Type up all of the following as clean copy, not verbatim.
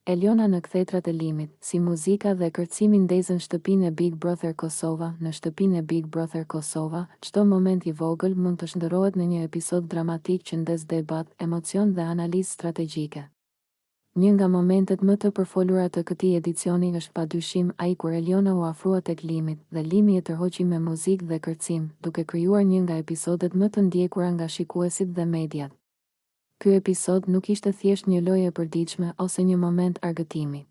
Eliona në kthetrat e limit, si muzika dhe kërcimi ndezën shtëpinë e Big Brother Kosova. Në shtëpinë e Big Brother Kosova, çdo moment i vogël mund të shndërrohet në një episod dramatik që ndes debat, emocion dhe analizë strategjike. Një nga momentet më të përfolura të këtij edicioni është padyshim ai kur Eliona u afrua tek limit dhe limi e tërhoqi me muzikë dhe kërcim, duke krijuar një nga episodet më të ndjekura nga shikuesit dhe mediat. Ky episod nuk ishte thjesht një lojë e përditshme ose një moment argëtimi.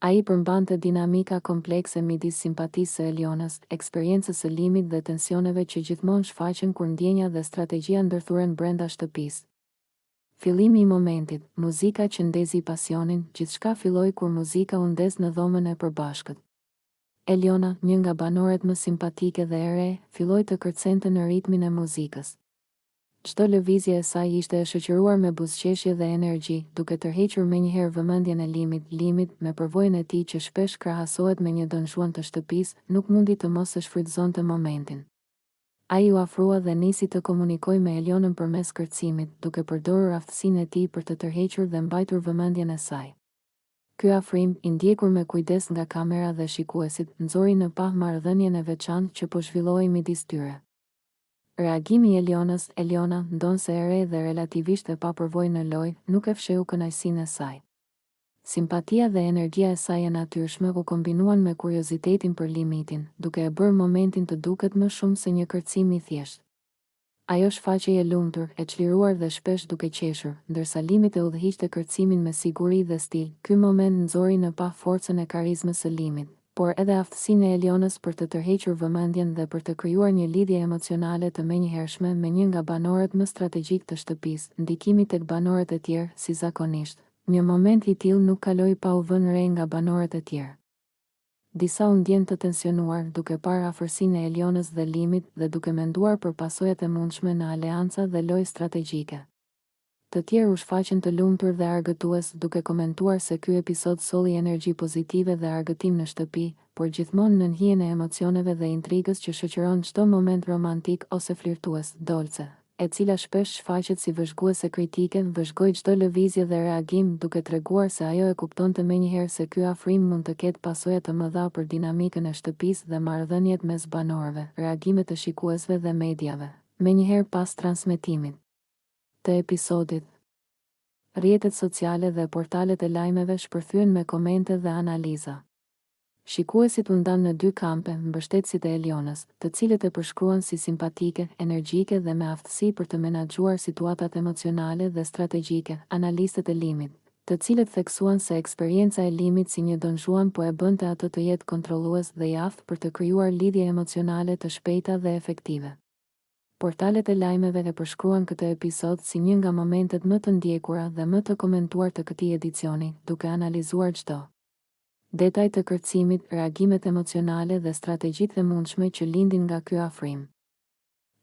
Ai përmbante dinamika komplekse midis simpatisë së Elionës, eksperiencës së limit dhe tensioneve që gjithmonë shfaqen kur ndjenja dhe strategjia ndërthuren brenda shtëpisë. Fillimi i momentit, muzika që ndezi pasionin, gjithçka filloi kur muzika u ndez në dhomën e përbashkët. Eliona, një nga banorët më simpatike dhe e re, filloi të kërcente në ritmin e muzikës. Çdo lëvizje e saj ishte e shoqëruar me buzëqeshje dhe energji, duke tërhequr menjëherë vëmendjen e limit me përvojën e tij që shpesh krahasohet me një Don Juan të shtëpisë, nuk mundi të mos e shfrytëzonte momentin. Ai u afrua dhe nisi të komunikojë me Elionën përmes kërcimit, duke përdorur aftësinë e tij për të tërhequr dhe mbajtur vëmendjen e saj. Ky afrim, i ndjekur me kujdes nga kamera dhe shikuesit, nxori në pa marrëdhënien e veçantë që po zhvillohej midis tyre. Reagimi i Elionës, Eliona, ndonse e re dhe relativisht e papërvojë në lojë, nuk e fsheu kënaqësinë e saj. Simpatia dhe energjia e saj e natyrshme u kombinuan me kuriozitetin për limitin, duke e bërë momentin të duket më shumë se një kërcim i thjeshtë. Ajo shfaqej e lumtur, e çliruar dhe shpesh duke qeshur, ndërsa limit e udhëhiqte kërcimin me siguri dhe stil. Ky moment nxori në pa forcën e karizmës së limit, por edhe aftësinë e Elionës për të tërhequr vëmendjen dhe për të krijuar një lidhje emocionale të menjëhershme me një nga banorët më strategjik të shtëpisë. Ndikimi tek banorët e tjerë, si zakonisht, një moment i tillë nuk kaloi pa u vënë re nga banorët e tjerë. Disa u ndjen të tensionuar duke parë afërsinë e Elionës dhe limit dhe duke menduar për pasojat e mundshme në aleanca dhe lojë strategjike. Të tjerë u shfaqen të lumtur dhe argëtues duke komentuar se ky episod solli energji pozitive dhe argëtim në shtëpi, por gjithmonë në hijen e emocioneve dhe intrigës që shoqëron çdo moment romantik ose flirtues. Dolce, e cila shpesh shfaqet si vëzhguese kritike, vëzhgoi çdo lëvizje dhe reagim duke treguar se ajo e kuptonte menjëherë se ky afrim mund të ketë pasoja të mëdha për dinamikën e shtëpisë dhe marrëdhëniet mes banorëve. Reagimet e shikuesve dhe mediave, menjëherë pas transmetimit të episodit. Rrjetet sociale dhe portalet e lajmeve shpërthyen me komente dhe analiza. Shikuesit u ndan në dy kampe, mbështetësit e Elionës, të cilët e përshkruan si simpatike, energjike dhe me aftësi për të menaxhuar situatat emocionale dhe strategjike, analistët e limit, të cilët theksuan se eksperjenca e limit si një Don Juan po e bënte atë të jetë kontrollues dhe i aftë për të krijuar lidhje emocionale të shpejta dhe efektive. Portalet e lajmeve e përshkruan këtë episod si një nga momentet më të ndjekura dhe më të komentuar të këtij edicioni, duke analizuar çdo detaj të kërcimit, reagimet emocionale dhe strategjitë e mundshme që lindin nga ky afrim.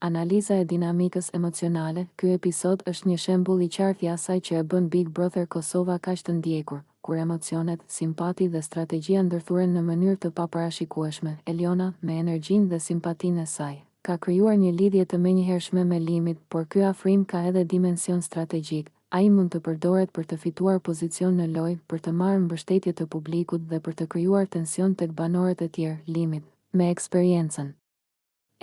Analiza e dinamikës emocionale. Ky episod është një shembull i qartë i asaj që e bën Big Brother Kosova kaq të ndjekur, kur emocionet, simpati dhe strategjia ndërthuren në mënyrë të paparashikueshme. Eliona, me energjinë dhe simpatinë e saj, ka krijuar një lidhje të menjëhershme me limit, por ky afrim ka edhe dimension strategjik. Ai mund të përdoret për të fituar pozicion në lojë, për të marrë mbështetje të publikut dhe për të krijuar tension tek banorët e tjerë. Limit, me eksperiencën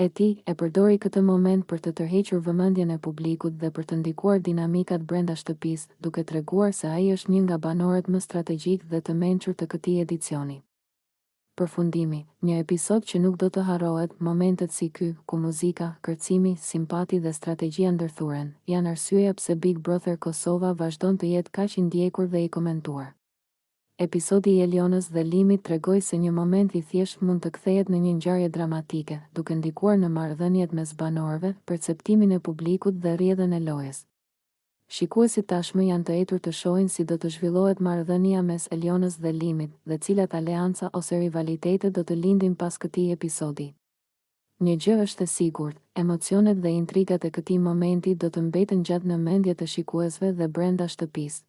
e tij, e përdori këtë moment për të tërhequr vëmendjen e publikut dhe për të ndikuar dinamikat brenda shtëpisë, duke treguar se ai është një nga banorët më strategjik dhe të mençur të këtij edicioni. Përfundimi, një episod që nuk do të harrohet. Momentet si ky, ku muzika, kërcimi, simpati dhe strategjia ndërthuren, janë arsyeja pse Big Brother Kosova vazhdon të jetë kaq i ndjekur dhe i komentuar. Episodi i Elionës dhe limit tregoi se një moment i thjeshtë mund të kthehet në një ngjarje dramatike, duke ndikuar në marrëdhëniet mes banorëve, perceptimin e publikut dhe rrjedhën e lojës. Shikuesit tashmë janë të etur të shohin si do të zhvillohet marrëdhënia mes Elionës dhe limit, dhe cilat aleanca ose rivalitete do të lindin pas këtij episodi. Një gjë është e sigurt, emocionet dhe intrigat e këtij momenti do të mbeten gjatë në mendjet e shikuesve dhe brenda shtëpisë.